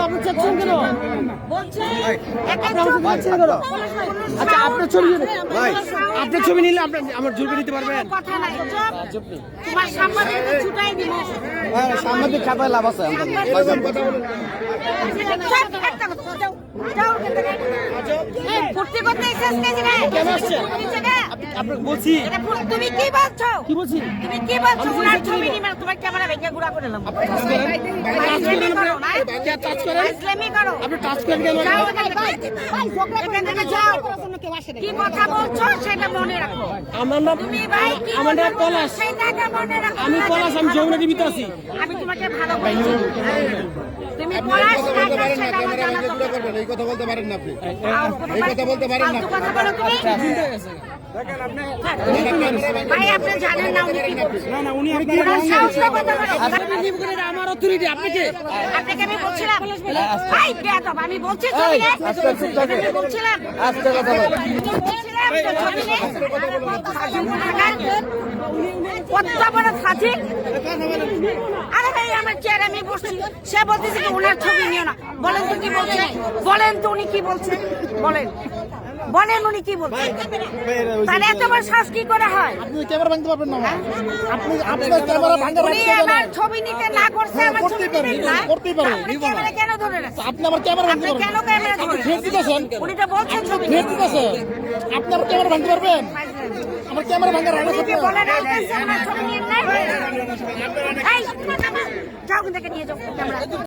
আপনি চাচ্ছেন কেন? বলছে আচ্ছা আপনার ছবি আপনার ছবি নিলে আপনার আমার জুলকে নিতে পারবেন? কথা নাই তোমার সাংবাদিককে ছুটাই দিব। সাংবাদিক খাতায় লাভ আছে ফুর্তি করতে এসেছিস রে? কেন আসছেন? আপনাকে বলছি তুমি কি বলছো? কি বলছি? তুমি কি বলছো? ওনার ছবি নিয়ে তোমার ক্যামেরা ভেঙে গুড়া করে দিলাম। টাচ করেন ইসলামি করো। আপনি টাচ করেন কেন? যাও এখান থেকে যাও। কি কথা বলছো সেটা মনে রাখো। আমার নাম তুমি ভাই কি আমার নাম কথা বলছো পলাশ। সেটাকে মনে রাখো। আমি পলাশ, আমি যমুনা টিভিতে আছি। আমি তোমাকে ভালো বলছি। তুমি পলাশ না সেটা আমার জানা দরকার। এই কথা বলতে পারেন না আপনি। এই কথা বলতে পারেন না। কথা বলো তুমি। ভাই আপনি জানেন না উনি কি বলছেন? না না উনি ওনার সাহসটা কথা বলো। আমার অথরিটি আপনাকে আপনাকে আমি বলছিলাম ভাই বেয়াদব আমি বলছি ছবি নে। আমি বলছিলাম বলছিলাম তো ছবি নে। কত বড় ফাঁসি। আরে ভাই আমার চেয়ার আমি বসছি সে বলতেছে কি ওনার ছবি নিও না। বলেন তো কি বলছে? বলেন তো উনি কি বলছেন? বলেন বলেন উনি কি বলছেন? তাহলে এত বড় সাহস কি করে হয়? আপনি ক্যামেরা ভাঙতে পারবেন না। আপনি আপনার ক্যামেরা ভাঙা উনি আমার ছবি নিতে না করছে আমার ছবি করতেই পারে, নিতে না। করতেই পারে। আপনি ক্যামেরা কেন ধরে রাখছেন? আপনি আমার ক্যামেরা ভাঙতে আপনি পারবেন। কেন ক্যামেরা ধরে ফের দিতেছেন। উনি তো বলছেন ছবি ফের নিতে। দিতেছেন। আপনি আমার ক্যামেরা ভাঙতে পারবেন। আমার ক্যামেরা ভাঙার রাইট আছে। উনি কি বলে না আমার ছবি নিয়ে নাই? এই, যাও ওখান থেকে নিয়ে যাও ক্যামেরা।